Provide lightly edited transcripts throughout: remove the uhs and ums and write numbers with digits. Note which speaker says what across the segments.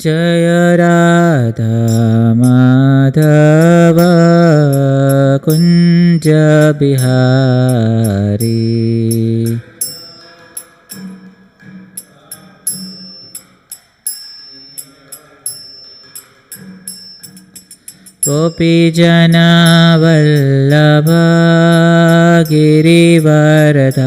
Speaker 1: जय राधा माधव कुञ्ज बिहारी गोपीजनवल्लभ गिरिवरधारी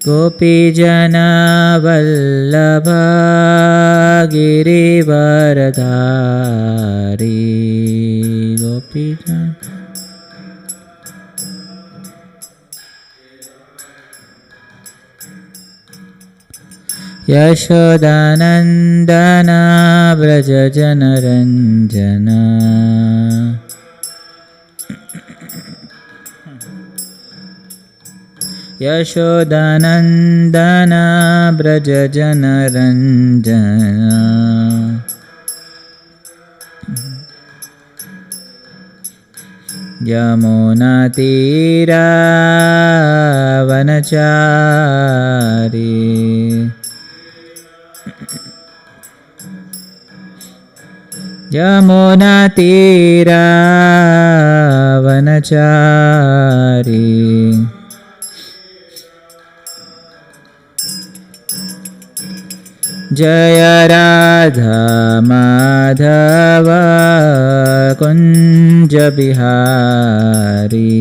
Speaker 1: गोपीजनवल्लभ गिरिवरधारी गोपीजन यशोदानन्दन व्रज जनरञ्जन यशोदानन्दन व्रज जनरञ्जन यमुनातीरावनचारी यमुनातीरावनचारी जय राधा माधव कुञ्ज बिहारी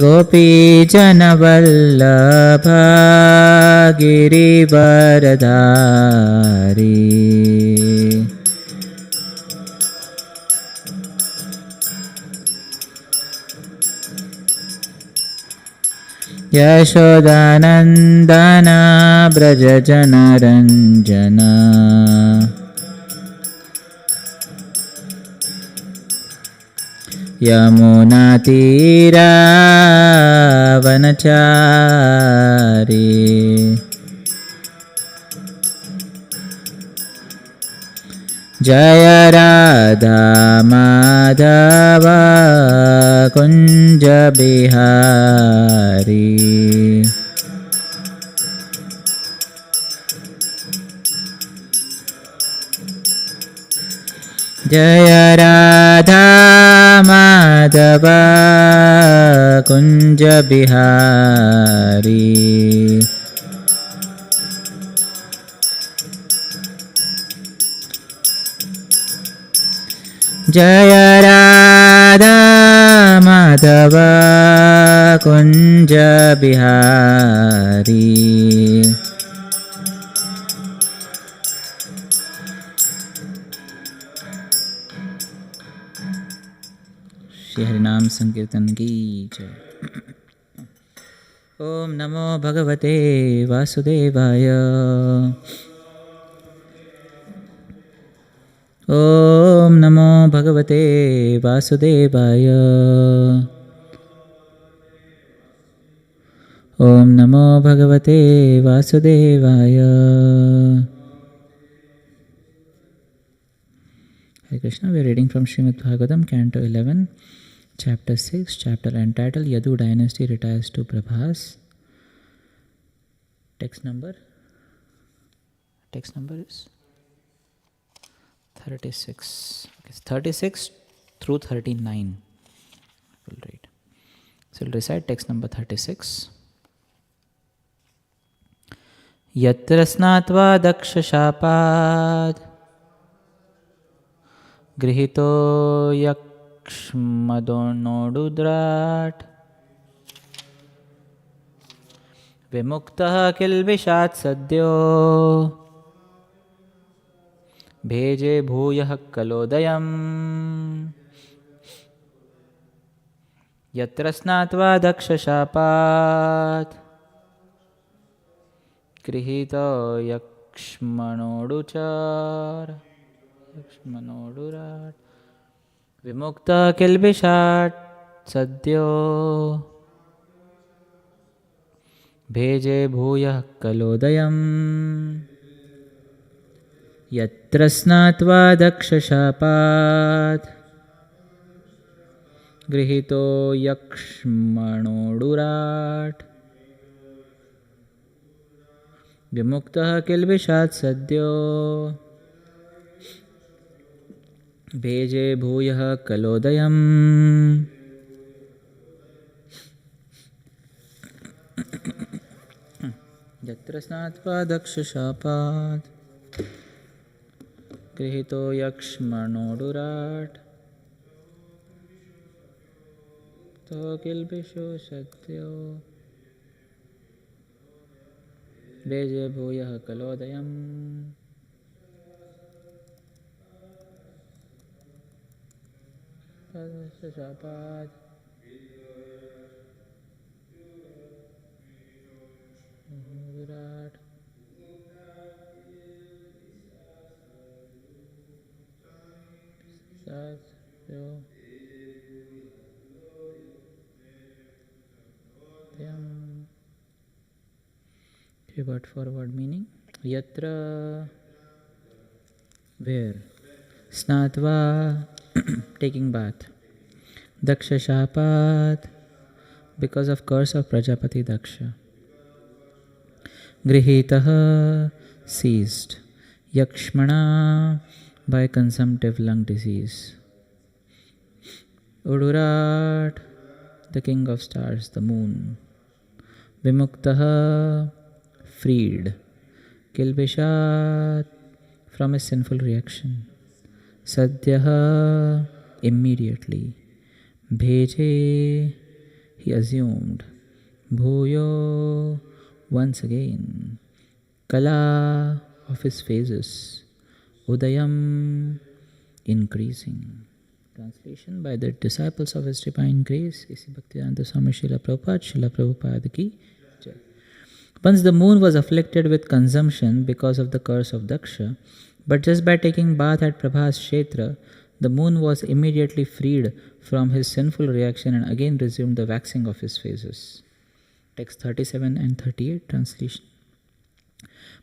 Speaker 1: गोपीजनवल्लभ गिरिवरधारी यशोदानन्दन व्रज जनरञ्जन यमुनातीरावनचारी जय राधा माधव कुञ्ज बिहारी जय राधा माधव कुञ्ज बिहारी जय राधा माधव कुञ्ज बिहारी श्री हरिनाम संकीर्तन की जय। ओम नमो भगवते वासुदेवाय। ओम नमो भगवते वासुदेवाय। ओम नमो भगवते वासुदेवाय। Hare Krishna, we are reading from Srimad Bhagavatam, Canto 11, Chapter 6, chapter entitled Yadu Dynasty Retires to Prabhas. Text number is 36. Okay, 36 through 39. We'll read. So we'll recite text number 36. Yatra snatva daksha shapad grihito yakshmadonodudrat vimuktaha kilvishat sadyo भेजे भूयः कलोदयम् यत्र स्नात्वा दक्षशापात् गृहीतो यक्ष्मणोडुराट् विमुक्तः किल्बिषाट् सद्यो भेजे भूयः कलोदयम् यत्र स्नात्वा दक्षशापात् गृहीतो यक्ष्मणोडुराट् विमुक्तः किल्बिषात् सद्यो भेजे भूयः कलोदयम् यत्र स्नात्वा दक्षशापात् गृहीतो यक्ष्मणोडुराट् तो किल्बिषो सद्यो भेजे भूयः कलोदयम् दक्षशापात् विराट सद्यो word for word meaning. Yatra, where? Snatva, taking bath. Daksha shapat, because of curse of Prajapati Daksha. Grihitaha, seized. Yakshmana, by consumptive lung disease. Udurat, the king of stars, the moon. Vimuktaha, freed. Kilbishat, from his sinful reaction. Sadhyaha, immediately. Bheje, he assumed. Bhuyo, once again. Kala, of his phases. Udayam, increasing. Translation by the disciples of His Divine Grace, Isi Bhaktivedanta Swami Srila Prabhupada ki Jai. Once the moon was afflicted with consumption because of the curse of Daksha, but just by taking bath at Prabhas Kshetra, the moon was immediately freed from his sinful reaction and again resumed the waxing of his phases. Text 37 and 38, translation.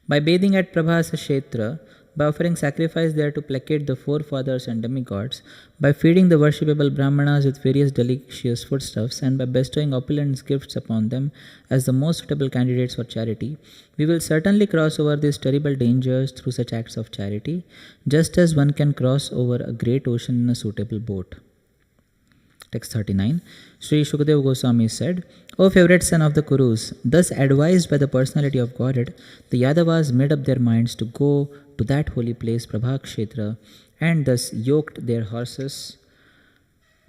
Speaker 1: By bathing at Prabhas Kshetra, by offering sacrifice there to placate the forefathers and demigods, by feeding the worshipable Brahmanas with various delicious foodstuffs, and by bestowing opulent gifts upon them as the most suitable candidates for charity, we will certainly cross over these terrible dangers through such acts of charity, just as one can cross over a great ocean in a suitable boat. Text 39. Sri Shukadeva Goswami said, O favorite son of the Kurus, thus advised by the personality of Godhead, the Yadavas made up their minds to go to that holy place, Prabhakshetra, and thus yoked their horses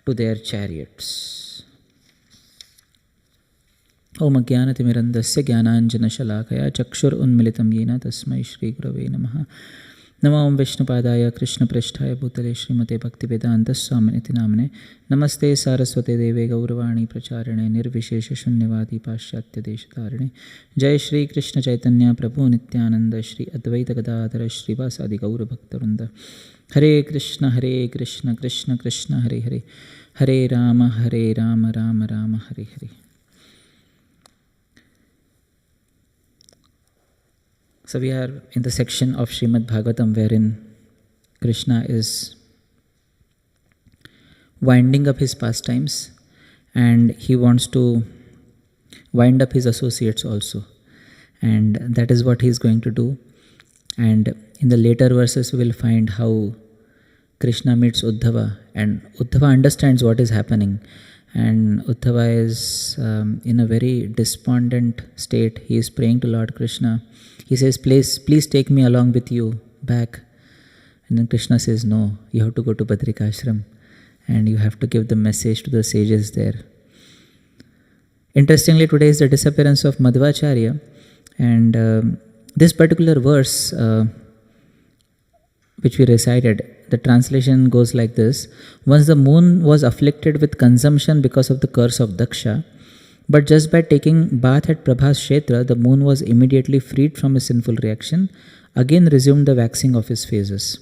Speaker 1: to their chariots. Om Jnanatimirandasya Jnananjana Shalakaya Chakshur Unmilitam Yena Tasmai Shri Gurave Namaha. Namo Om Vishnupadaya Krishna Prishthaya Bhutale Srimate Bhaktivedanta Swaminiti Namane. Namaste Saraswate Deve Gauravani Pracharane Nirvishesha Shunyavadi Paschatya Deshatarane. Jai Shri Krishna Chaitanya Prabhu Nityananda Shri Advaita Gadadhara Shri Vasadi Gaura Bhaktarunda. Hare Krishna Krishna Krishna Hare Hare. Hare Rama Rama Rama Hare Hare. So we are in the section of Srimad Bhagavatam wherein Krishna is winding up his pastimes and he wants to wind up his associates also. And that is what he is going to do. And in the later verses we will find how Krishna meets Uddhava and Uddhava understands what is happening. And Uddhava is in a very despondent state. He is praying to Lord Krishna. He says, please take me along with you back. And then Krishna says, no, you have to go to Badrikashram and you have to give the message to the sages there. Interestingly, today is the disappearance of Madhvacharya, and this particular verse which we recited, the translation goes like this. Once the moon was afflicted with consumption because of the curse of Daksha, but just by taking bath at Prabhas Kshetra, the moon was immediately freed from his sinful reaction, again resumed the waxing of his phases.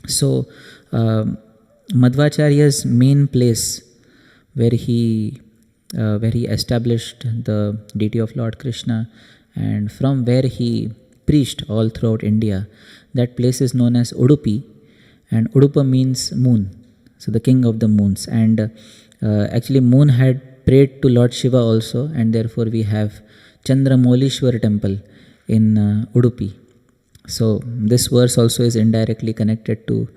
Speaker 1: So, Madhvacharya's main place where he where he established the deity of Lord Krishna, and from where he preached all throughout India. That place is known as Udupi, and Udupa means moon, so the king of the moons. And actually moon had prayed to Lord Shiva also, and therefore we have Chandramoulishwar temple in Udupi. So this verse also is indirectly connected to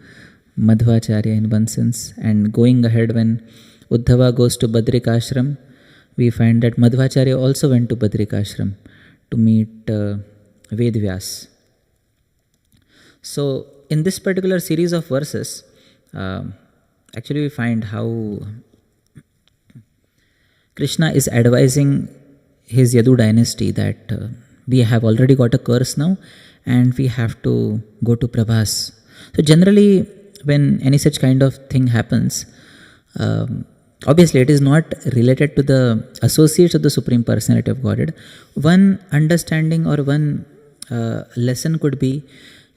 Speaker 1: Madhvacharya in one sense. And going ahead, when Uddhava goes to Badrik Ashram, we find that Madhvacharya also went to Badrik Ashram to meet Vedvyas. So in this particular series of verses, actually we find how Krishna is advising his Yadu dynasty that we have already got a curse now and we have to go to Prabhas. So generally when any such kind of thing happens, obviously it is not related to the associates of the Supreme Personality of Godhead. One understanding or one lesson could be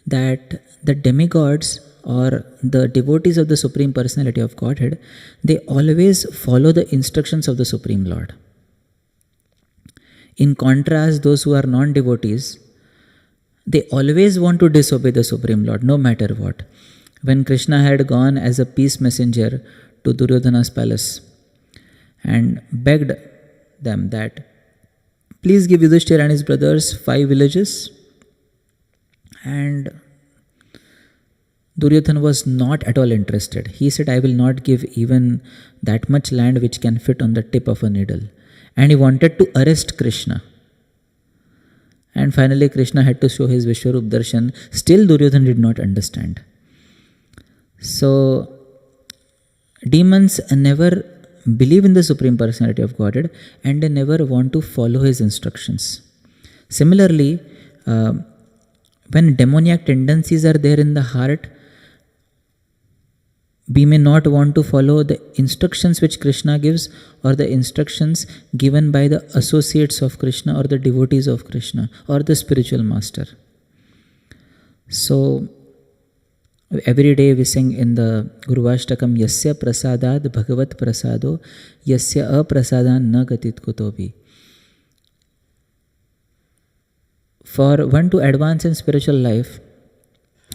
Speaker 1: that the demigods or the devotees of the Supreme Personality of Godhead, they always follow the instructions of the Supreme Lord. In contrast, those who are non-devotees, they always want to disobey the Supreme Lord, no matter what. When Krishna had gone as a peace messenger to Duryodhana's palace and begged them that, please give Yudhishthira and his brothers 5 villages, and Duryodhana was not at all interested. He said, I will not give even that much land which can fit on the tip of a needle. And he wanted to arrest Krishna. And finally Krishna had to show his Vishwarup Darshan. Still Duryodhana did not understand. So demons never believe in the Supreme Personality of Godhead and they never want to follow his instructions. Similarly, when demoniac tendencies are there in the heart, we may not want to follow the instructions which Krishna gives or the instructions given by the associates of Krishna or the devotees of Krishna or the spiritual master. So every day we sing in the Guruvashtakam, Yasya prasadad bhagavat prasado, Yasya aprasadan na gatit kutobi. For one to advance in spiritual life,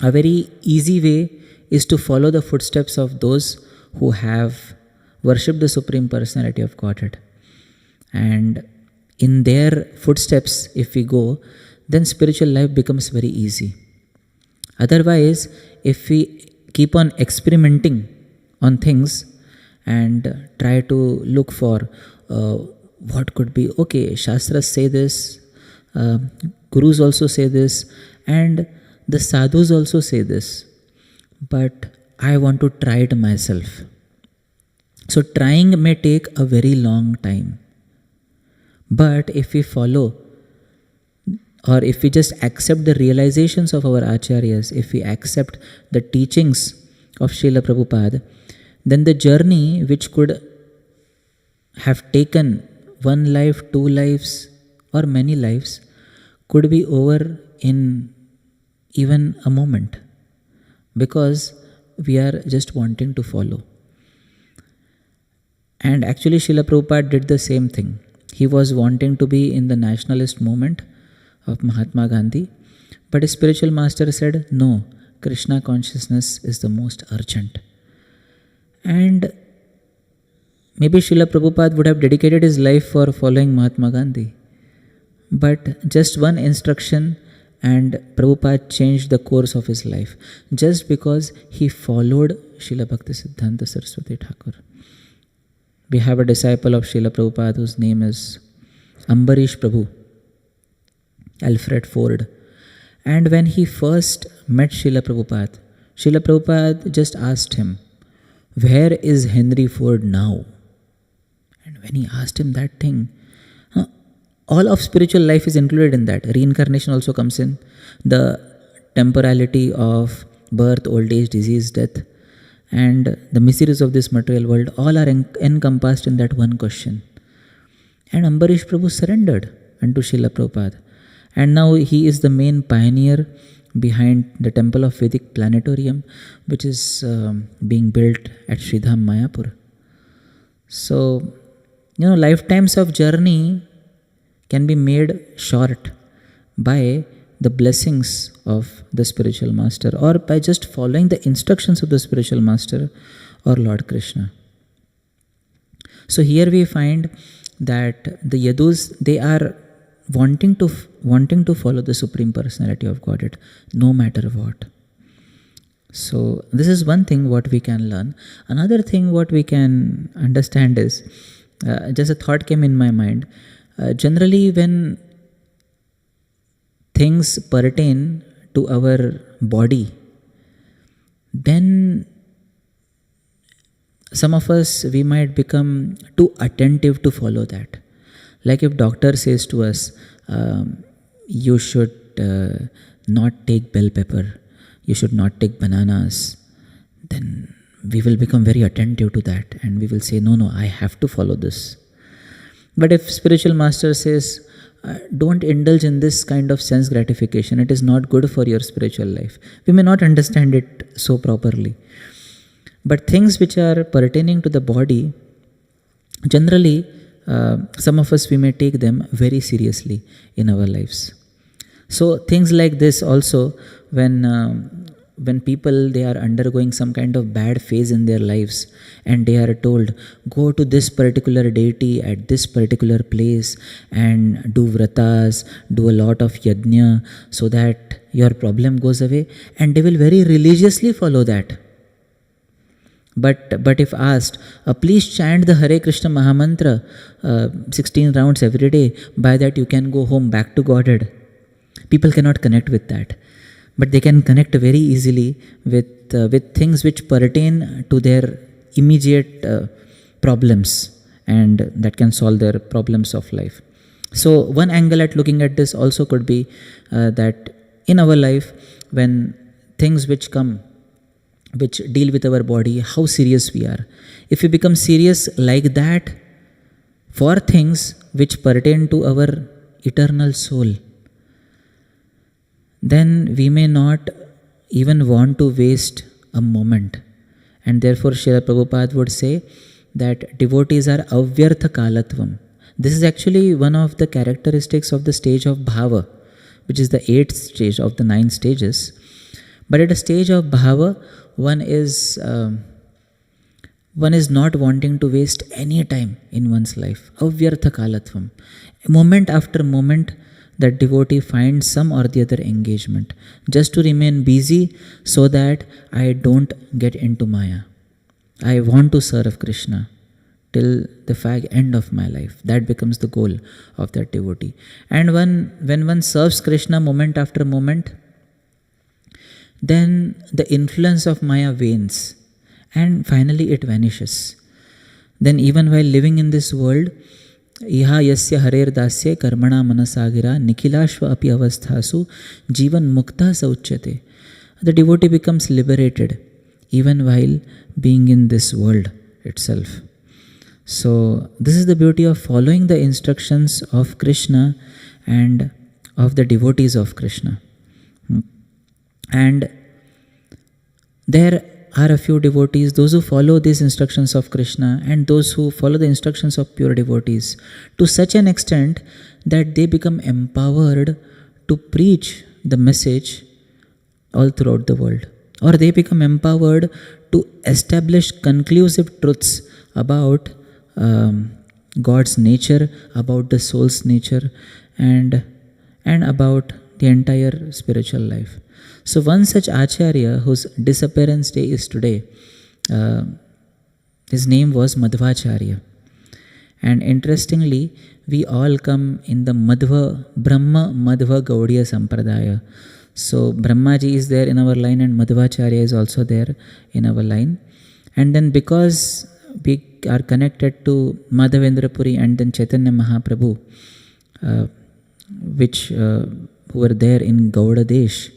Speaker 1: a very easy way is to follow the footsteps of those who have worshipped the Supreme Personality of Godhead. And in their footsteps, if we go, then spiritual life becomes very easy. Otherwise, if we keep on experimenting on things and try to look for what could be, okay, Shastras say this, Gurus also say this, and the Sadhus also say this, but I want to try it myself. So trying may take a very long time. But if we follow, or if we just accept the realizations of our acharyas, if we accept the teachings of Srila Prabhupada, then the journey which could have taken 1 life, 2 lives, or many lives could be over in even a moment, because we are just wanting to follow. And actually Srila Prabhupada did the same thing. He was wanting to be in the nationalist movement of Mahatma Gandhi, but his spiritual master said, no, Krishna consciousness is the most urgent. And maybe Srila Prabhupada would have dedicated his life for following Mahatma Gandhi, but just one instruction and Prabhupada changed the course of his life, just because he followed Srila Bhaktisiddhanta Saraswati Thakur. We have a disciple of Srila Prabhupada whose name is Ambarish Prabhu, Alfred Ford. And when he first met Srila Prabhupada just asked him, where is Henry Ford now? And when he asked him that thing, all of spiritual life is included in that. Reincarnation also comes in. The temporality of birth, old age, disease, death, and the miseries of this material world, all are encompassed in that one question. And Ambarish Prabhu surrendered unto Srila Prabhupada. And now he is the main pioneer behind the Temple of Vedic Planetarium, which is being built at Sridham, Mayapur. So lifetimes of journey can be made short by the blessings of the spiritual master, or by just following the instructions of the spiritual master or Lord Krishna. So here we find that the Yadus, they are wanting to follow the Supreme Personality of Godhead no matter what. So this is one thing what we can learn. Another thing what we can understand is, just a thought came in my mind. Generally when things pertain to our body, then some of us, we might become too attentive to follow that. Like if doctor says to us, you should not take bell pepper, you should not take bananas, then we will become very attentive to that and we will say, no, I have to follow this. But if spiritual master says, don't indulge in this kind of sense gratification, it is not good for your spiritual life, we may not understand it so properly. But things which are pertaining to the body, generally some of us, we may take them very seriously in our lives. So things like this also, when people, they are undergoing some kind of bad phase in their lives and they are told, go to this particular deity at this particular place and do vratas, do a lot of yajna so that your problem goes away, and they will very religiously follow that. But if asked, please chant the Hare Krishna Mahamantra 16 rounds every day, by that you can go home back to Godhead. People cannot connect with that. But they can connect very easily with things which pertain to their immediate problems, and that can solve their problems of life. So one angle at looking at this also could be that in our life, when things which come, which deal with our body, how serious we are. If we become serious like that for things which pertain to our eternal soul, then we may not even want to waste a moment. And therefore Srila Prabhupada would say that devotees are avyartha kalatvam. This is actually one of the characteristics of the stage of bhava, which is the 8th stage of the 9 stages. But at a stage of bhava, one is not wanting to waste any time in one's life. Avyartha kalatvam. Moment after moment, that devotee finds some or the other engagement just to remain busy so that I don't get into Maya. I want to serve Krishna till the end of my life. That becomes the goal of that devotee. And when one serves Krishna moment after moment, then the influence of Maya wanes and finally it vanishes. Then even while living in this world, iha yasya harer dasya karmana manasagira nikhilashva api avasthasu jivan mukta sauchyate. The devotee becomes liberated even while being in this world itself. So this is the beauty of following the instructions of Krishna and of the devotees of Krishna. And there are a few devotees, those who follow these instructions of Krishna and those who follow the instructions of pure devotees to such an extent that they become empowered to preach the message all throughout the world. Or they become empowered to establish conclusive truths about God's nature, about the soul's nature, and about the entire spiritual life. So one such Acharya whose disappearance day is today, his name was Madhvacharya. And interestingly, we all come in the Brahma Madhva Gaudiya Sampradaya. So Brahmaji is there in our line and Madhvacharya is also there in our line. And then because we are connected to Madhavendra Puri and then Chaitanya Mahaprabhu, who were there in Gaudadesh.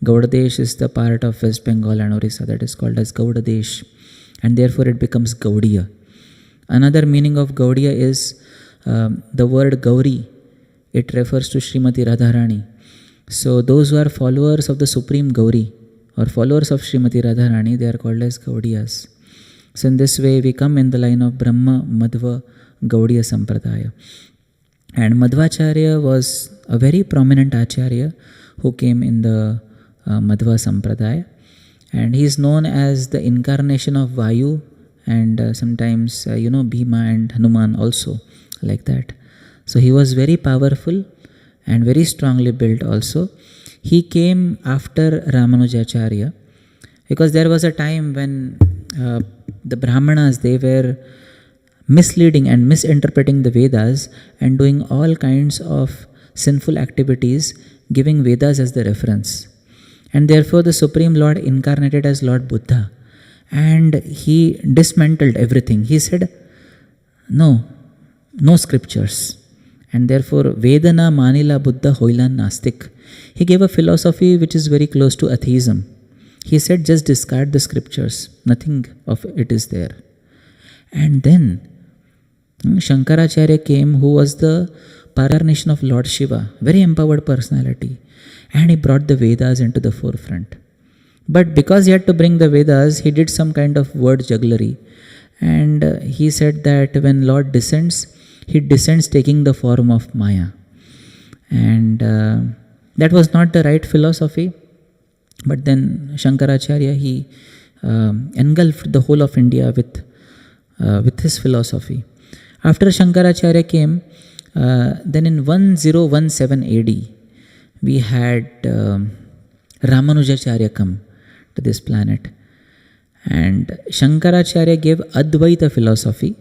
Speaker 1: Gaudadesh is the part of West Bengal and Orissa that is called as Gaudadesh, and therefore it becomes Gaudiya. Another meaning of Gaudiya is the word Gauri. It refers to Srimati Radharani. So those who are followers of the Supreme Gauri or followers of Srimati Radharani, they are called as Gaudiyas. So in this way we come in the line of Brahma Madhva Gaudiya Sampradaya. And Madhvacharya was a very prominent Acharya who came in the Madhva Sampradaya. And he is known as the incarnation of Vayu, and sometimes, Bhima and Hanuman also, like that. So he was very powerful and very strongly built also. He came after Ramanujacharya, because there was a time when the Brahmanas, they were misleading and misinterpreting the Vedas and doing all kinds of sinful activities, giving Vedas as the reference. And therefore the Supreme Lord incarnated as Lord Buddha, and he dismantled everything. He said, no scriptures. And therefore Vedana Manila Buddha Hoilan Nastik. He gave a philosophy which is very close to atheism. He said, just discard the scriptures, nothing of it is there. And then Shankaracharya came, who was the incarnation of Lord Shiva, very empowered personality, and he brought the Vedas into the forefront. But because he had to bring the Vedas, he did some kind of word jugglery, and he said that when Lord descends, he descends taking the form of Maya. And that was not the right philosophy. But then Shankaracharya, he engulfed the whole of India with his philosophy. After Shankaracharya came, then in 1017 AD, we had Ramanujacharya come to this planet. And Shankaracharya gave Advaita philosophy.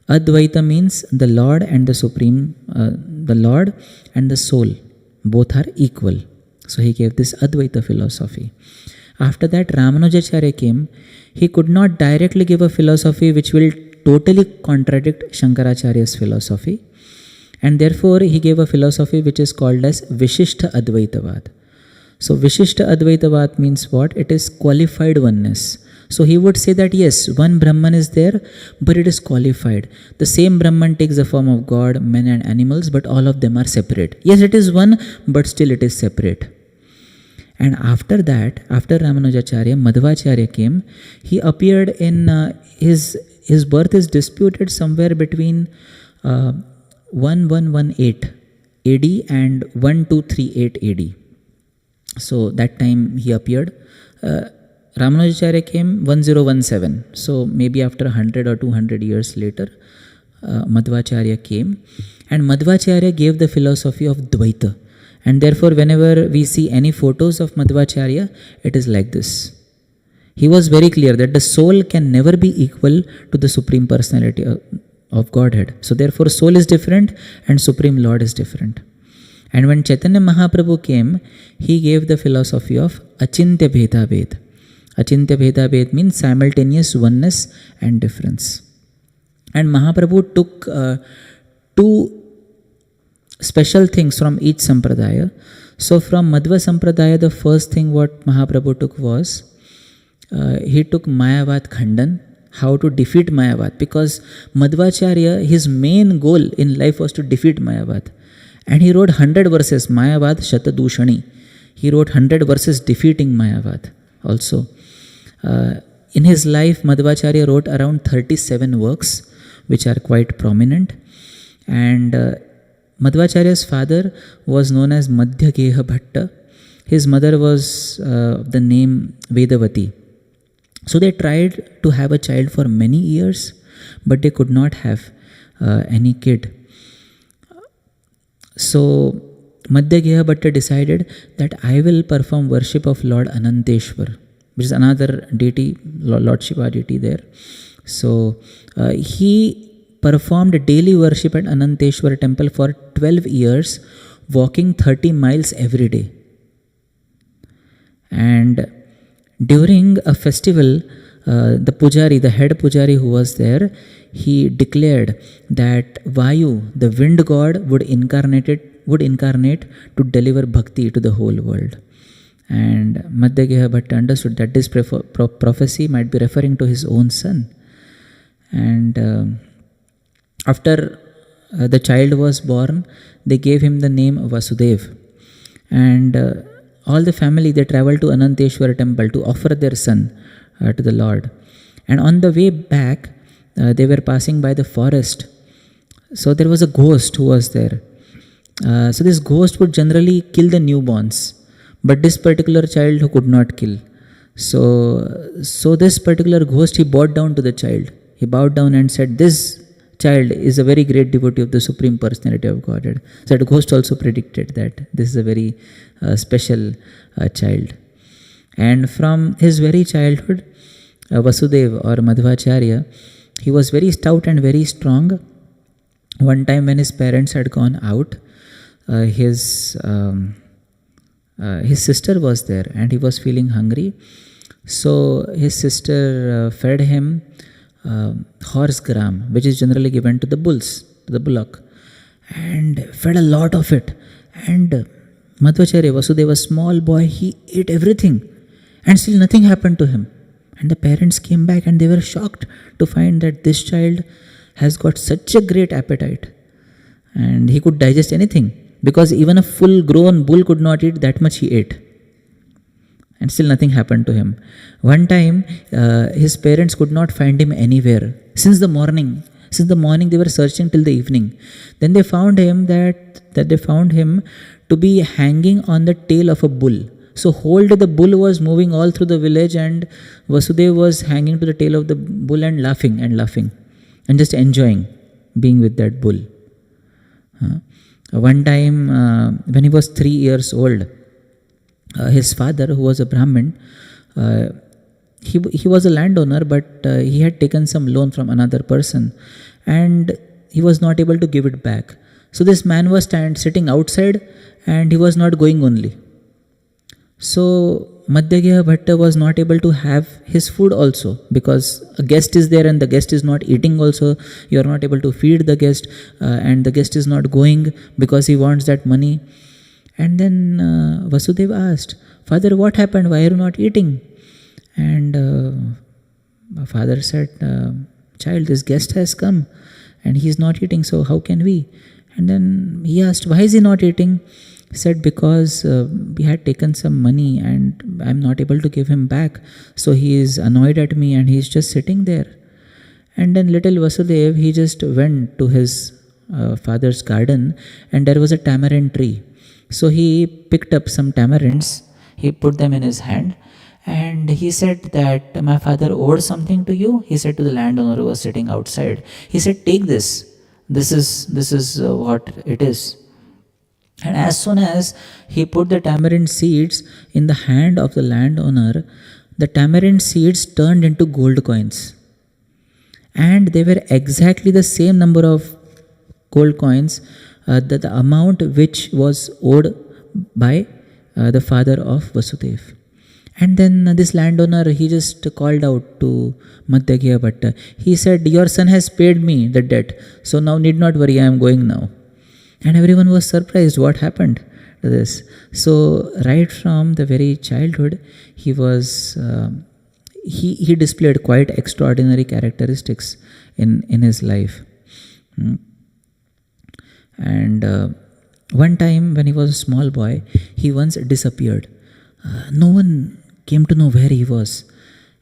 Speaker 1: Advaita means the Lord and the Supreme, the Lord and the soul, both are equal. So he gave this Advaita philosophy. After that, Ramanujacharya came. He could not directly give a philosophy which will totally contradict Shankaracharya's philosophy. And therefore, he gave a philosophy which is called as Vishishta Advaitavad. So Vishishta Advaitavad means what? It is qualified oneness. So he would say that yes, one Brahman is there, but it is qualified. The same Brahman takes the form of God, men and animals, but all of them are separate. Yes, it is one, but still it is separate. And after that, after Ramanujacharya, Madhvacharya came. He appeared in, his birth is disputed somewhere between 1118 AD and 1238 AD. So that time he appeared. Ramanujacharya came 1017. So maybe after 100 or 200 years later, Madhvacharya came. And Madhvacharya gave the philosophy of Dvaita. And therefore, whenever we see any photos of Madhvacharya, it is like this. He was very clear that the soul can never be equal to the Supreme Personality of Godhead. So therefore, soul is different and Supreme Lord is different. And when Chaitanya Mahaprabhu came, he gave the philosophy of Achintya Bheda Ved. Achintya Bheda Ved means simultaneous oneness and difference. And Mahaprabhu took two special things from each sampradaya. So from Madhva Sampradaya, the first thing what Mahaprabhu took was, he took Mayavad Khandan, how to defeat Mayavad. Because Madhvacharya, his main goal in life was to defeat Mayavad. And he wrote 100 verses, Mayavad Shatadushani. He wrote 100 verses defeating Mayavad also. In his life, Madhvacharya wrote around 37 works, which are quite prominent. And Madhvacharya's father was known as Madhyageha Bhatta. His mother was the name Vedavati. So they tried to have a child for many years, but they could not have any kid. So Madhyageha Bhatta decided that I will perform worship of Lord Ananteshwar, which is another deity, Lord Shiva deity there. So he performed daily worship at Ananteshwar temple for 12 years, walking 30 miles every day. And during a festival, the pujari, the head pujari who was there, he declared that Vayu, the wind god, would incarnate to deliver bhakti to the whole world. And Madhyageha Bhatta understood that this prophecy might be referring to his own son. And after the child was born, they gave him the name Vasudev. And all the family, they traveled to Ananteshwar temple to offer their son to the Lord. And on the way back, they were passing by the forest. So there was a ghost who was there. So this ghost would generally kill the newborns, but this particular child who could not kill. So this particular ghost, he bowed down to the child. He bowed down and said, "This child is a very great devotee of the Supreme Personality of Godhead." So the ghost also predicted that this is a very special child. And from his very childhood, Vasudeva or Madhvacharya, he was very stout and very strong. One time when his parents had gone out, his sister was there and he was feeling hungry. So his sister fed him horse gram, which is generally given to the bulls, to the bullock, and fed a lot of it. And Madhvacharya, Vasudeva, a small boy, he ate everything and still nothing happened to him. And the parents came back and they were shocked to find that this child has got such a great appetite and he could digest anything, because even a full grown bull could not eat that much he ate. And still nothing happened to him. One time, his parents could not find him anywhere. Since the morning they were searching till the evening. Then they found him they found him to be hanging on the tail of a bull. So whole day the bull was moving all through the village and Vasudeva was hanging to the tail of the bull and laughing and just enjoying being with that bull. One time when he was 3 years old, his father, who was a Brahmin, he was a landowner, but he had taken some loan from another person and he was not able to give it back. So this man was sitting outside and he was not going only. So Madhyagya Bhatta was not able to have his food also, because a guest is there and the guest is not eating also. You are not able to feed the guest and the guest is not going because he wants that money. And then Vasudeva asked, "Father, what happened? Why are you not eating?" And father said, "Child, this guest has come and he is not eating, so how can we?" And then he asked, "Why is he not eating?" He said, "Because we had taken some money and I'm not able to give him back. So he is annoyed at me and he's just sitting there." And then little Vasudeva, he just went to his father's garden and there was a tamarind tree. So he picked up some tamarinds, he put them in his hand and he said that, "My father owed something to you." He said to the landowner who was sitting outside. He said, "Take this. This is what it is." And as soon as he put the tamarind seeds in the hand of the landowner, the tamarind seeds turned into gold coins. And they were exactly the same number of gold coins, the amount which was owed by the father of Vasudeva. And then this landowner, he just called out to Madhyagya Bhatta. He said, "Your son has paid me the debt, so now need not worry, I am going now." And everyone was surprised what happened to this. So right from the very childhood, he was he displayed quite extraordinary characteristics in his life. And one time when he was a small boy, he once disappeared. No one came to know where he was.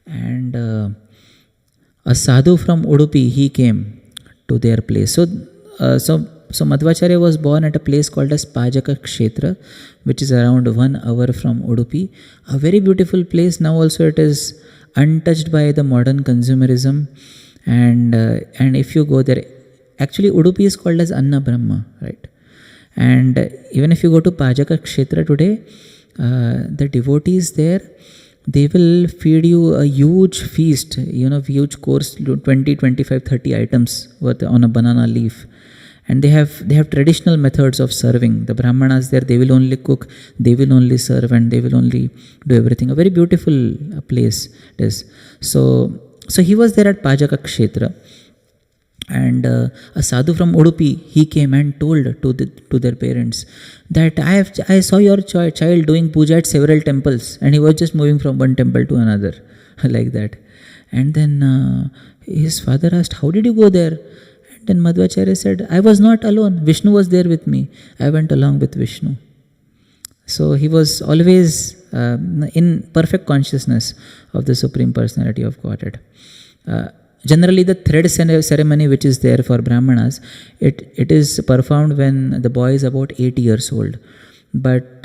Speaker 1: And a sadhu from Udupi, he came to their place. So Madhvacharya was born at a place called as Pajaka Kshetra, which is around 1 hour from Udupi. A very beautiful place. Now also it is untouched by the modern consumerism. And if you go there, actually Udupi is called as Anna Brahma, right? And even if you go to Pajaka Kshetra today, the devotees there, they will feed you a huge feast, huge course, 20, 25, 30 items on a banana leaf. And they have traditional methods of serving. The Brahmanas there, they will only cook, they will only serve, and they will only do everything. A very beautiful place it is. So he was there at Pajaka Kshetra. And a sadhu from Udupi, he came and told to their parents that I saw your child doing puja at several temples, and he was just moving from one temple to another like that. And then his father asked, "How did you go there?" And then Madhvacharya said, "I was not alone. Vishnu was there with me. I went along with Vishnu." So he was always in perfect consciousness of the Supreme Personality of Godhead. generally the thread ceremony which is there for Brahmanas, it is performed when the boy is about 8 years old. But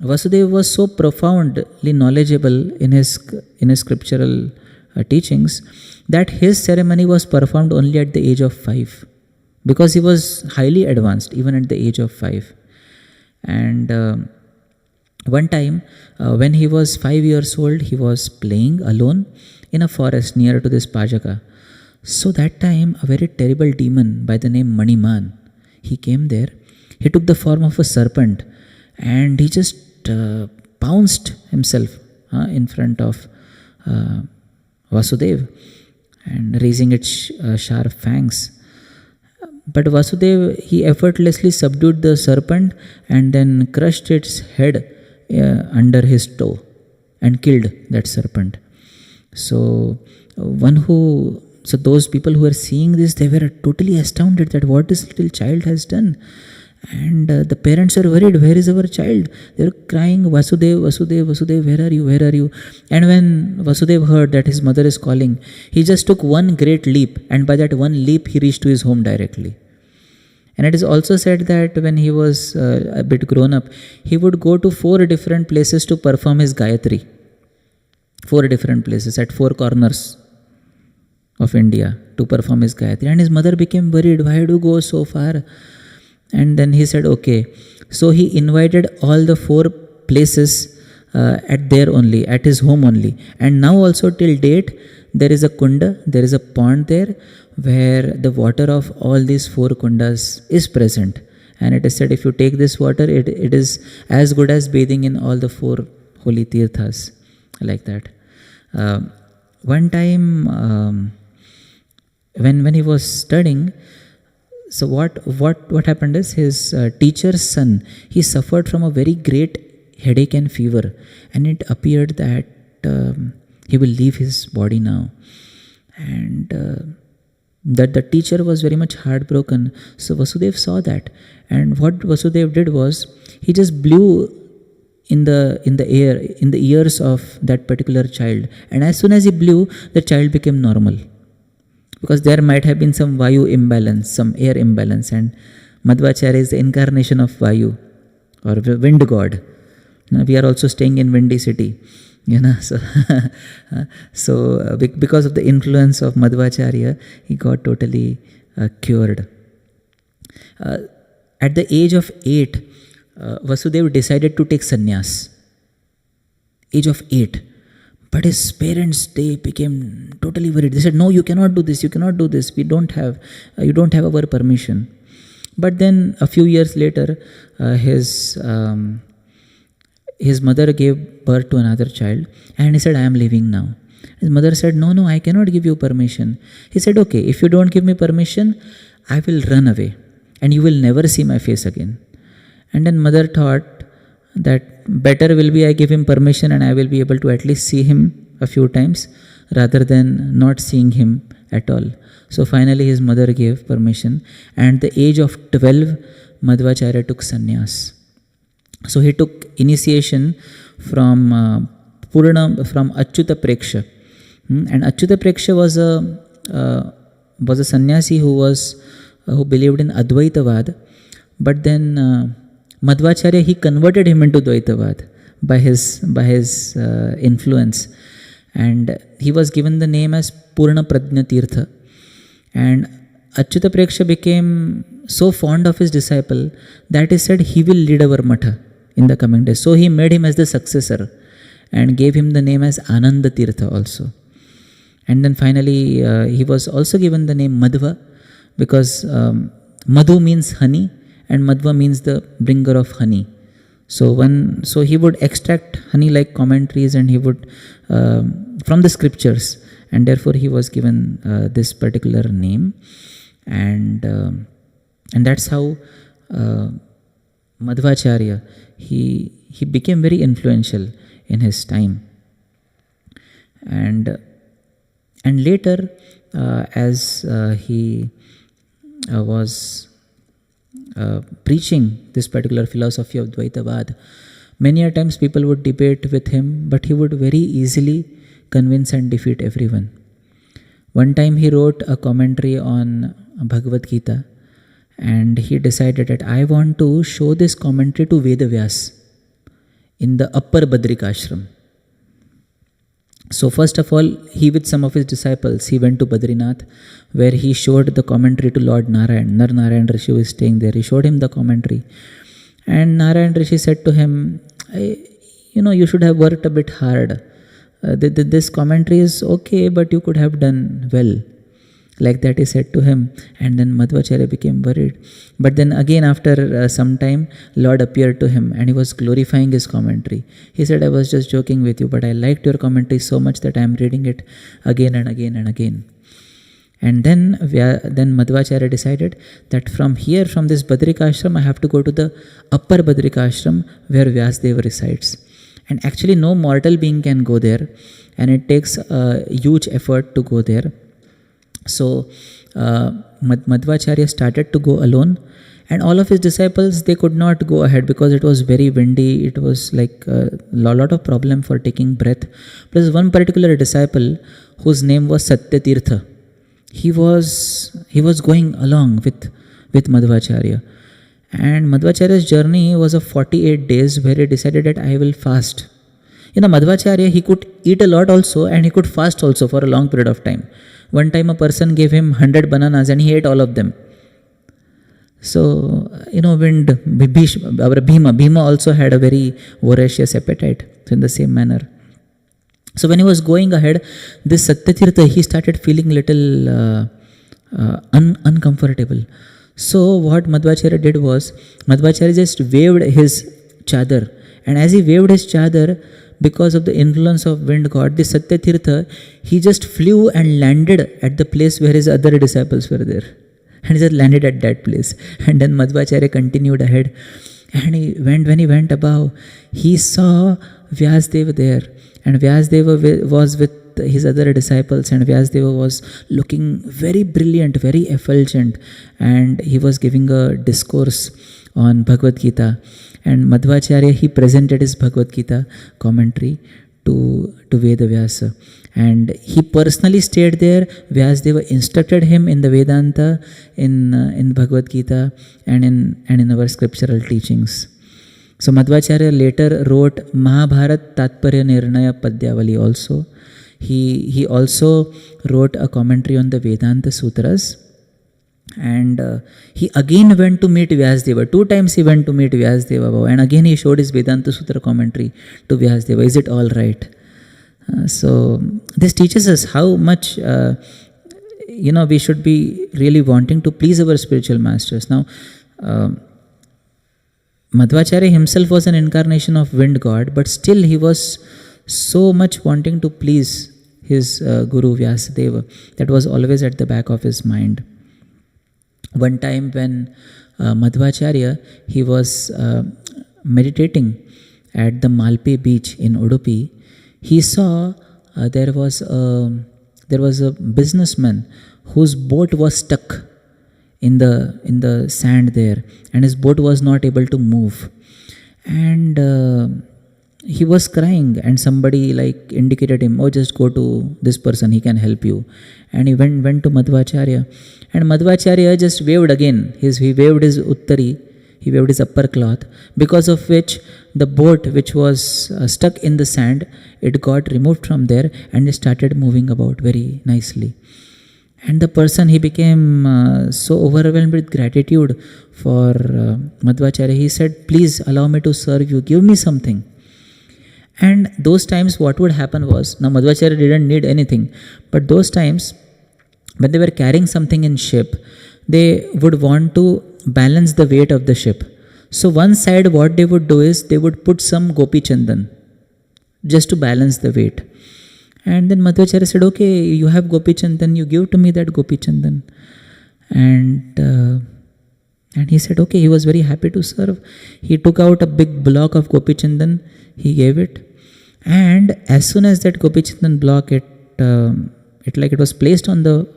Speaker 1: Vasudeva was so profoundly knowledgeable in his scriptural teachings that his ceremony was performed only at the age of 5, because he was highly advanced even at the age of 5. And one time when he was 5 years old, he was playing alone in a forest near to this Pajaka. So that time a very terrible demon by the name Maniman, he came there. He took the form of a serpent and he just pounced himself in front of Vasudeva and raising its sharp fangs. But Vasudeva, he effortlessly subdued the serpent and then crushed its head under his toe and killed that serpent. So those people who were seeing this, they were totally astounded that what this little child has done. And the parents are worried, where is our child? They were crying, Vasudeva, Vasudeva, Vasudeva, where are you, where are you? And when Vasudeva heard that his mother is calling, he just took one great leap, and by that one leap he reached to his home directly. And it is also said that when he was a bit grown up, he would go to 4 different places to perform his Gayatri. 4 different places at 4 corners of India to perform his Gayatri. And his mother became worried, why do you go so far? And then he said, okay. So he invited all the 4 places at his home only. And now also till date, there is a kunda, there is a pond there where the water of all these 4 kundas is present. And it is said if you take this water, it is as good as bathing in all the 4 holy tirthas, like that. One time when he was studying, so what happened is his teacher's son, he suffered from a very great headache and fever, and it appeared that he will leave his body now, and that the teacher was very much heartbroken. So Vasudeva saw that, and what Vasudeva did was he just blew in the air, in the ears of that particular child, and as soon as he blew, the child became normal. Because there might have been some Vayu imbalance, some air imbalance, and Madhvacharya is the incarnation of Vayu, or wind god. We are also staying in windy city, so because of the influence of Madhvacharya, he got totally cured. At the age of 8, Vasudeva decided to take sannyas. Age of 8. But his parents, they became totally worried. They said, no, you cannot do this, you cannot do this. You don't have our permission. But then a few years later, his mother gave birth to another child, and he said, I am leaving now. His mother said, no, I cannot give you permission. He said, okay, if you don't give me permission, I will run away and you will never see my face again. And then mother thought that better will be I give him permission and I will be able to at least see him a few times rather than not seeing him at all. So finally his mother gave permission, and at the age of 12, Madhvacharya took sannyas. So he took initiation from Achyuta Preksha. And Achyuta Preksha was a sannyasi who believed in Advaitavad, but then Madhvacharya, he converted him into Dvaitavad by his influence, and he was given the name as Purna Prajna Tirtha. And Achyuta Preksha became so fond of his disciple that he said he will lead our matha in the coming days. So he made him as the successor and gave him the name as Ananda Tirtha also. And then finally he was also given the name Madhva, because Madhu means honey and Madhva means the bringer of honey. So he would extract honey like commentaries, and he would from the scriptures, and therefore he was given this particular name, and that's how Madhvacharya, he became very influential in his time. And later as he was preaching this particular philosophy of Dvaitavad, many a times people would debate with him, but he would very easily convince and defeat everyone. One time he wrote a commentary on Bhagavad Gita, and he decided that I want to show this commentary to Vedavyas in the upper Badrikashram. So first of all, he with some of his disciples, he went to Badrinath, where he showed the commentary to Lord Narayan. Nar Narayan Rishi was staying there. He showed him the commentary. And Narayan Rishi said to him, you should have worked a bit hard. This commentary is okay, but you could have done well. Like that he said to him. And then Madhvacharya became worried. But then again after some time, Lord appeared to him and he was glorifying his commentary. He said, I was just joking with you, but I liked your commentary so much that I am reading it again and again and again. And then Madhvacharya decided that from this Badrikashram, I have to go to the upper Badrikashram where Vyasdeva resides. And actually no mortal being can go there, and it takes a huge effort to go there. So Madhvacharya started to go alone, and all of his disciples, they could not go ahead because it was very windy. It was like a lot of problem for taking breath. Plus one particular disciple whose name was Satyatirtha, he was going along with Madhvacharya. And Madhvacharya's journey was of 48 days where he decided that I will fast. Madhvacharya, he could eat a lot also and he could fast also for a long period of time. One time a person gave him 100 bananas and he ate all of them. So, Bhima also had a very voracious appetite. So in the same manner. So when he was going ahead, this Satyatirtha, he started feeling little uncomfortable. So what Madhvacharya did was, Madhvacharya just waved his chadar. And as he waved his chadar, because of the influence of wind god, this Satyatirtha, he just flew and landed at the place where his other disciples were there. And he just landed at that place. And then Madhvacharya continued ahead. And when he went above, he saw Vyasdeva there. And Vyasdeva was with his other disciples, and Vyasdeva was looking very brilliant, very effulgent. And he was giving a discourse on Bhagavad Gita. And Madhvacharya, he presented his Bhagavad Gita commentary to Vedavyasa. And he personally stayed there. Vyasdeva instructed him in the Vedanta, in Bhagavad Gita, and in our scriptural teachings. So Madhvacharya later wrote Mahabharat Tatparya Nirnaya Padyavali also. He also wrote a commentary on the Vedanta Sutras. And he again went to meet Vyasdeva. 2 times he went to meet Vyasdeva. And again he showed his Vedanta Sutra commentary to Vyasdeva. Is it all right? So this teaches us how much we should be really wanting to please our spiritual masters. Now, Madhvacharya himself was an incarnation of wind god, but still he was so much wanting to please his Guru Vyasadeva. That was always at the back of his mind. One time when Madhvacharya, he was meditating at the Malpe beach in Udupi, he saw there was a businessman whose boat was stuck in the sand there, and his boat was not able to move. And he was crying, and somebody indicated him, oh, just go to this person, he can help you. And he went to Madhvacharya, and Madhvacharya just waved again. He waved his uttari, he waved his upper cloth, because of which the boat which was stuck in the sand, it got removed from there and it started moving about very nicely. And the person, he became so overwhelmed with gratitude for Madhvacharya. He said, please allow me to serve you, give me something. And those times what would happen was, now Madhvacharya didn't need anything, but those times when they were carrying something in ship, they would want to balance the weight of the ship. So one side what they would do is, they would put some gopi chandan just to balance the weight. And then Madhvacharya said, okay, you have gopi chandan, you give to me that gopi chandan. And he said, okay, he was very happy to serve. He took out a big block of gopi chandan, he gave it. And as soon as that gopi chandan block, it was placed on the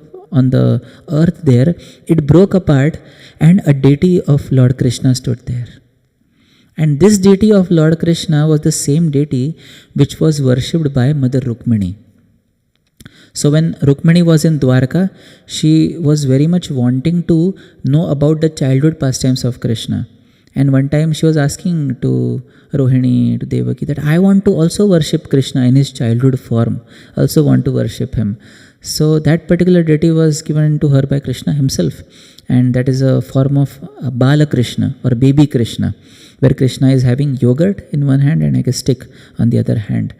Speaker 1: earth there, it broke apart, and a deity of Lord Krishna stood there. And this deity of Lord Krishna was the same deity which was worshipped by Mother Rukmini. So when Rukmini was in Dwarka, she was very much wanting to know about the childhood pastimes of Krishna. And one time she was asking to Rohini, to Devaki, that I want to also worship Krishna in his childhood form, also want to worship him. So that particular deity was given to her by Krishna himself, and that is a form of Bala Krishna or baby Krishna, where Krishna is having yogurt in one hand and like a stick on the other hand.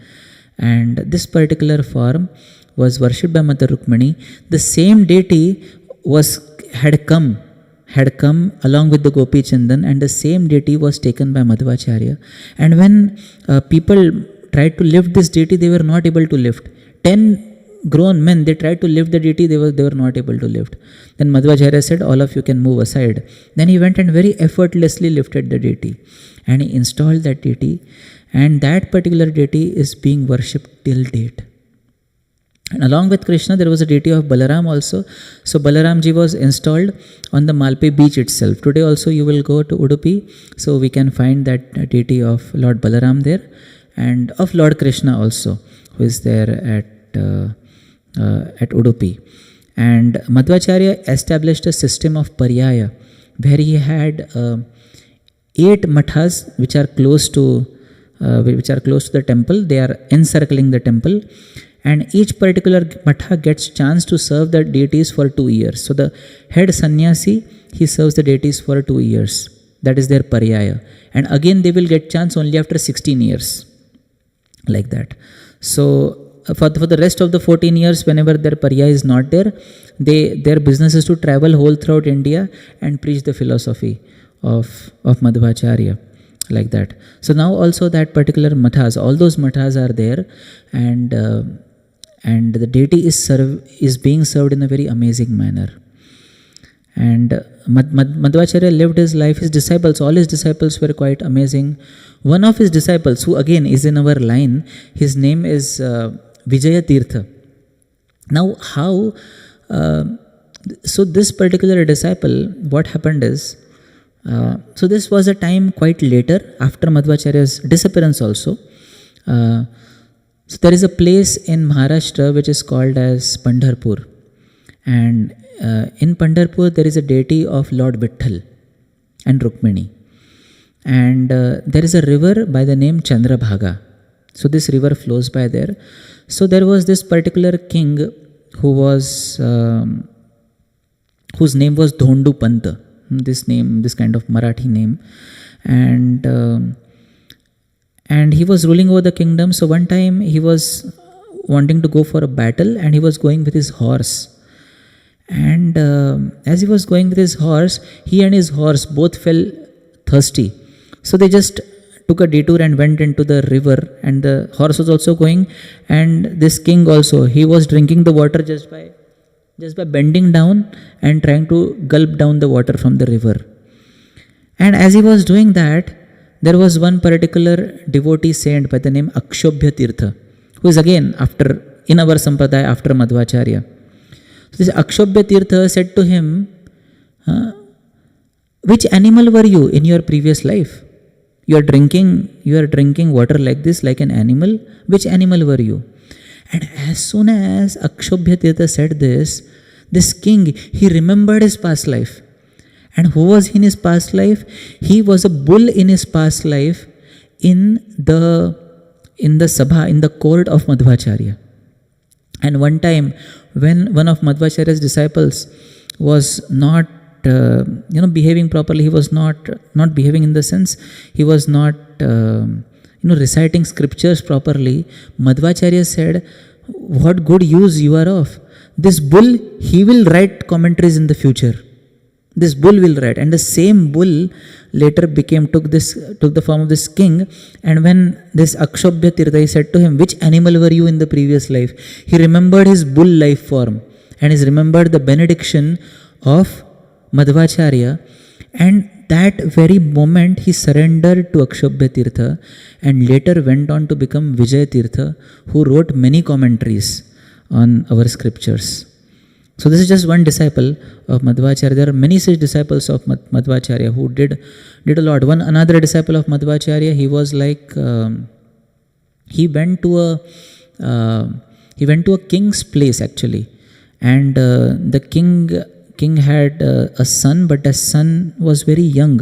Speaker 1: And this particular form was worshipped by Mother Rukmini. The same deity had come along with the Gopi Chandan, and the same deity was taken by Madhvacharya. And when people tried to lift this deity, they were not able to lift. 10 grown men, they tried to lift the deity, they were not able to lift. Then Madhvacharya said, all of you can move aside. Then he went and very effortlessly lifted the deity, and he installed that deity, and that particular deity is being worshipped till date. And along with Krishna, there was a deity of Balaram also. So Balaramji was installed on the Malpe beach itself. Today also you will go to Udupi, so we can find that deity of Lord Balaram there, and of Lord Krishna also, who is there at Udupi. And Madhvacharya established a system of paryaya, where he had 8 mathas which are close to the temple. They are encircling the temple, and each particular matha gets chance to serve the deities for 2 years. So the head sannyasi, he serves the deities for 2 years. That is their paryaya. And again they will get chance only after 16 years. Like that. So for the rest of the 14 years, whenever their paryaya is not there, their business is to travel whole throughout India and preach the philosophy of Madhvacharya. Like that. So now also that particular mathas, all those mathas are there, and the deity is being served in a very amazing manner. And Madhvacharya lived his life. His disciples, all his disciples were quite amazing. One of his disciples, who again is in our line, his name is Vijaya Tirtha. Now how, so this particular disciple, what happened is, so this was a time quite later, after Madhvacharya's disappearance also. So there is a place in Maharashtra which is called as Pandharpur, and in Pandharpur there is a deity of Lord Vitthal and Rukmini, and there is a river by the name Chandrabhaga. So this river flows by there. So there was this particular king who was whose name was Dhondu Pant. This kind of Marathi name, and he was ruling over the kingdom. So one time he was wanting to go for a battle, and he was going with his horse. And as he was going with his horse, he and his horse both fell thirsty. So they just took a detour and went into the river, and the horse was also going, and this king also, he was drinking the water just by bending down and trying to gulp down the water from the river. And as he was doing that, there was one particular devotee saint by the name Akshobhya Tirtha, who is again in our sampradaya after Madhvacharya. So this Akshobhya Tirtha said to him, which animal were you in your previous life? You are drinking water like this, like an animal. Which animal were you? And as soon as Akshobhya Tirtha said this king, he remembered his past life. And who was in his past life? He was a bull in his past life in the sabha, in the court of Madhvacharya. And one time, when one of Madhvacharya's disciples was not behaving properly, he was not behaving in the sense, he was not reciting scriptures properly, Madhvacharya said, what good use you are of? This bull, he will write commentaries in the future. This bull will write. And the same bull later took the form of this king. And when this Akshobhya Tirtha said to him, which animal were you in the previous life? He remembered his bull life form, and he remembered the benediction of Madhvacharya, and that very moment he surrendered to Akshobhya Tirtha, and later went on to become Vijaya Tirtha, who wrote many commentaries on our scriptures. So this is just one disciple of Madhvacharya. There are many such disciples of Madhvacharya who did a lot. Another disciple of Madhvacharya, he was like, he went to He went to a king's place actually, and the king had a son, but the son was very young,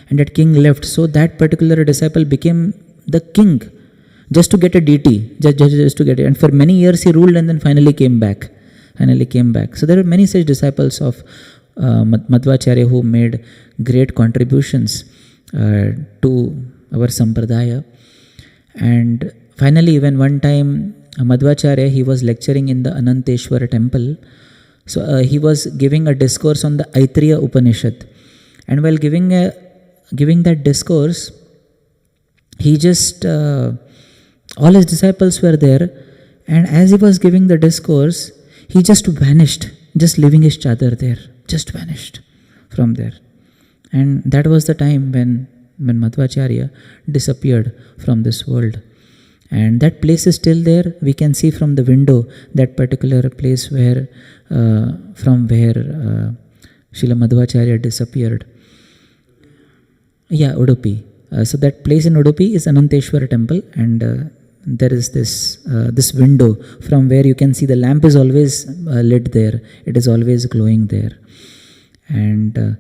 Speaker 1: and that king left. So that particular disciple became the king, just to get a deity, just to get it. And for many years he ruled, and then finally came back. So there are many such disciples of Madhvacharya who made great contributions to our sampradaya. And finally, when one time Madhvacharya, he was lecturing in the Ananteshwara temple, so he was giving a discourse on the Aitreya Upanishad, and while giving that discourse, he just all his disciples were there, and as he was giving the discourse, he just vanished, just leaving his chadar there, just vanished from there. And that was the time when Madhvacharya disappeared from this world. And that place is still there. We can see from the window that particular place where from where Srila Madhvacharya disappeared. Yeah, Udupi. So that place in Udupi is Ananteshwara temple, and there is this window from where you can see the lamp is always lit there. It is always glowing there. And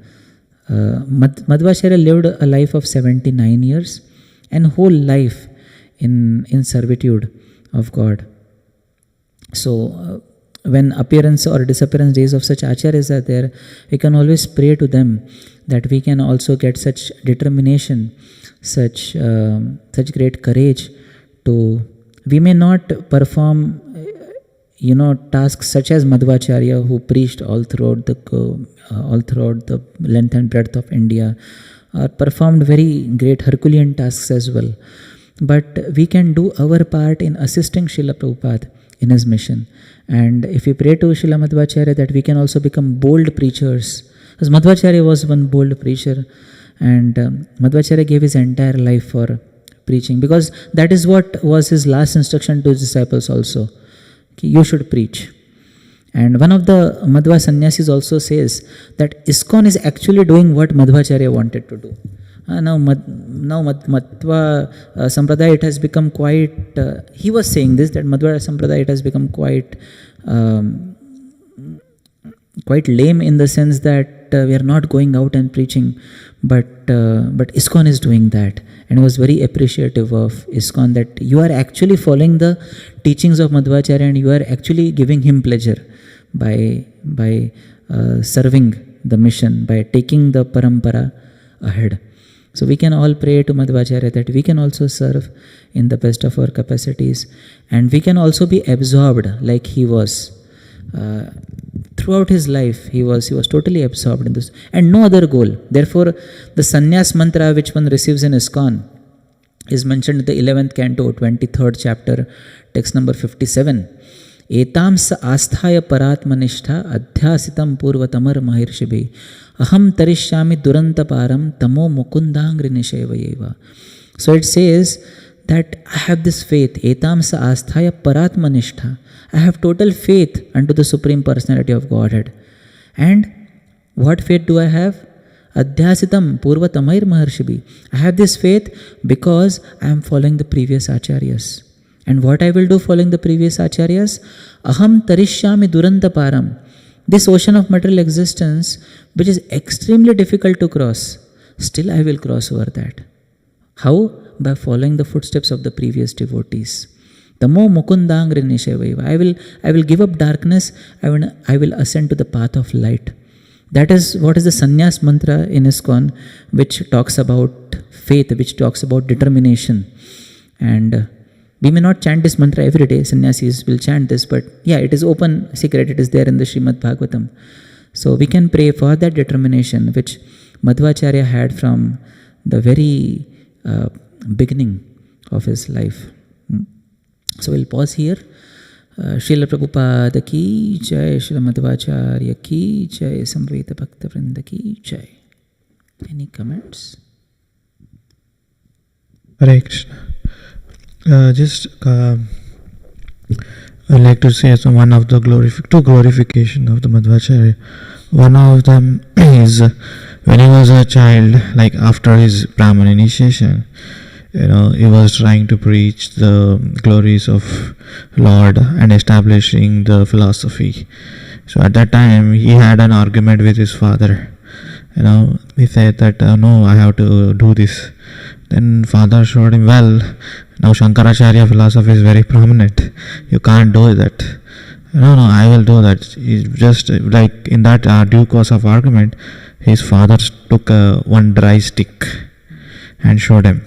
Speaker 1: Madhvacharya lived a life of 79 years, and whole life in servitude of God. So when appearance or disappearance days of such acharyas are there, we can always pray to them that we can also get such determination, such great courage to. We may not perform tasks such as Madhvacharya, who preached all throughout the length and breadth of India, or performed very great Herculean tasks as well. But we can do our part in assisting Srila Prabhupada in his mission. And if we pray to Srila Madhvacharya that we can also become bold preachers, because Madhvacharya was one bold preacher, and Madhvacharya gave his entire life for preaching, because that is what was his last instruction to his disciples also. You should preach. And one of the Madhva sannyasis also says that ISKCON is actually doing what Madhvacharya wanted to do. Now Madhva Sampradaya, it has become quite, he was saying this, that Madhva Sampradaya, it has become quite lame in the sense that we are not going out and preaching, but ISKCON is doing that. And I was very appreciative of ISKCON that you are actually following the teachings of Madhvacharya, and you are actually giving him pleasure by serving the mission, by taking the parampara ahead. So we can all pray to Madhvacharya that we can also serve in the best of our capacities, and we can also be absorbed like he was. Throughout his life, he was totally absorbed in this, and no other goal. Therefore, the sannyas mantra which one receives in ISKCON is mentioned in the 11th canto, 23rd chapter, text number 57. Etam sa asthaya paratmanishta adhyasitam purvatamar mahirshibhi aham tarishyami duranta param tamo mukundangri nishevayeva. So it says that I have this faith, etam sa asthaya paratmanishta. I have total faith unto the Supreme Personality of Godhead. And what faith do I have? Adhyasitam purvatamair maharshibhi. I have this faith because I am following the previous acharyas. And what I will do following the previous acharyas? Aham tarishyami duranta param. This ocean of material existence, which is extremely difficult to cross, still I will cross over that. How? By following the footsteps of the previous devotees. Tamo mukundangri nishevaiva. I will give up darkness. I will ascend to the path of light. That is what is the sannyas mantra in ISKCON, which talks about faith, which talks about determination. And we may not chant this mantra every day. Sannyasis will chant this, but yeah, it is open secret. It is there in the Srimad Bhagavatam. So we can pray for that determination which Madhvacharya had from the very beginning of his life. So we'll pause here. Srila Prabhupada ki jai, Srila Madhvacharya ki jai, Samveta Bhakta Vrinda ki jai. Any comments?
Speaker 2: Hare Krishna. I'd like to say one of the two glorification of the Madhvacharya. One of them is when he was a child, like after his Brahman initiation, He was trying to preach the glories of Lord and establishing the philosophy. So at that time he had an argument with his father. He said that no, I have to do this. Then father showed him, well, now Shankaracharya philosophy is very prominent. You can't do that. No, I will do that. He's just like in that due course of argument, his father took one dry stick and showed him.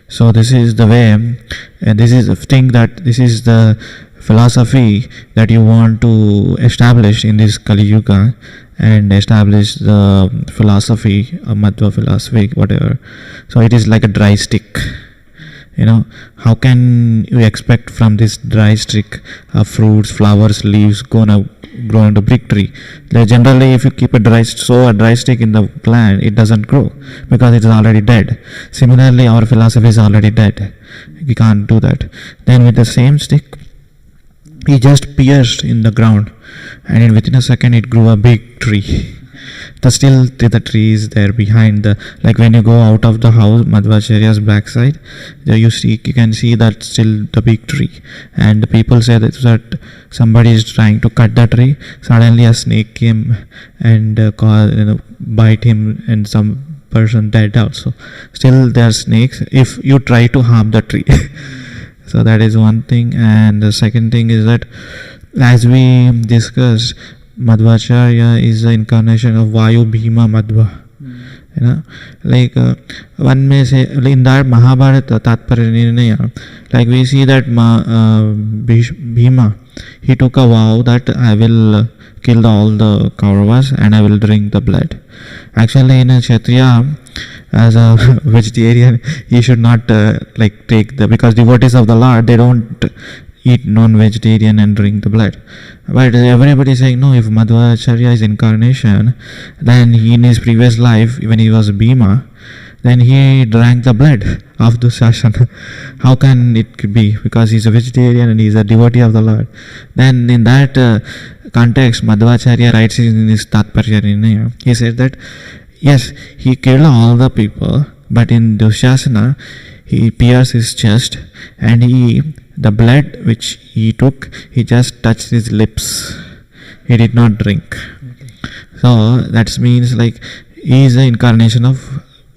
Speaker 2: So this is the way, and this is the thing, that this is the philosophy that you want to establish in this Kali Yuga, and establish the philosophy, Madhva philosophy, whatever. So it is like a dry stick. How can you expect from this dry stick fruits, flowers, leaves gonna grow into big tree? Generally, if you keep a dry stick in the plant, it doesn't grow because it is already dead. Similarly, our philosophy is already dead. We can't do that. Then with the same stick, he just pierced in the ground, and within a second it grew a big tree. The tree is there behind like when you go out of the house, Madhvacharya's backside, there you can see that still the big tree. And the people say that somebody is trying to cut the tree. Suddenly a snake came and bite him, and some person died also. Still there are snakes if you try to harm the tree. So that is one thing. And the second thing is that, as we discussed, Madhvacharya is the incarnation of Vayu Bhima Madhva. Like one may say in that Mahabharata Tatparya Nirnaya, like we see that Bhima, he took a vow that I will kill all the Kauravas and I will drink the blood. Actually, in a Kshatriya, as a vegetarian, he should not take because devotees of the Lord, they don't eat non-vegetarian and drink the blood. But everybody is saying, no, if Madhvacharya is incarnation, then he in his previous life, when he was Bhima, then he drank the blood of Dushasana. How can it be? Because he's a vegetarian and he's a devotee of the Lord. Then in that context, Madhvacharya writes in his Tatparya Nirnaya, he said that, yes, he killed all the people, but in Dushasana, he pierced his chest, and the blood which he took, he just touched his lips. He did not drink. So that means like he is the incarnation of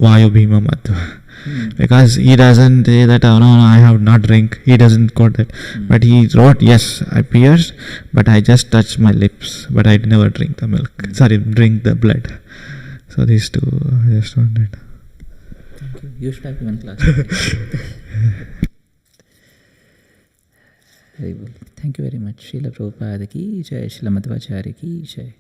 Speaker 2: Vayu Bhima Madhva. Because he doesn't say that, oh, no, I have not drink. He doesn't quote that. But he wrote, yes, I pierced, but I just touched my lips, but I never drink the milk. Drink the blood. So these two, I just wanted.
Speaker 1: Thank you. You should have given class. Very well. Thank you very much. Srila Prabhupada ki jai, Srila Madhvacharya ki jai.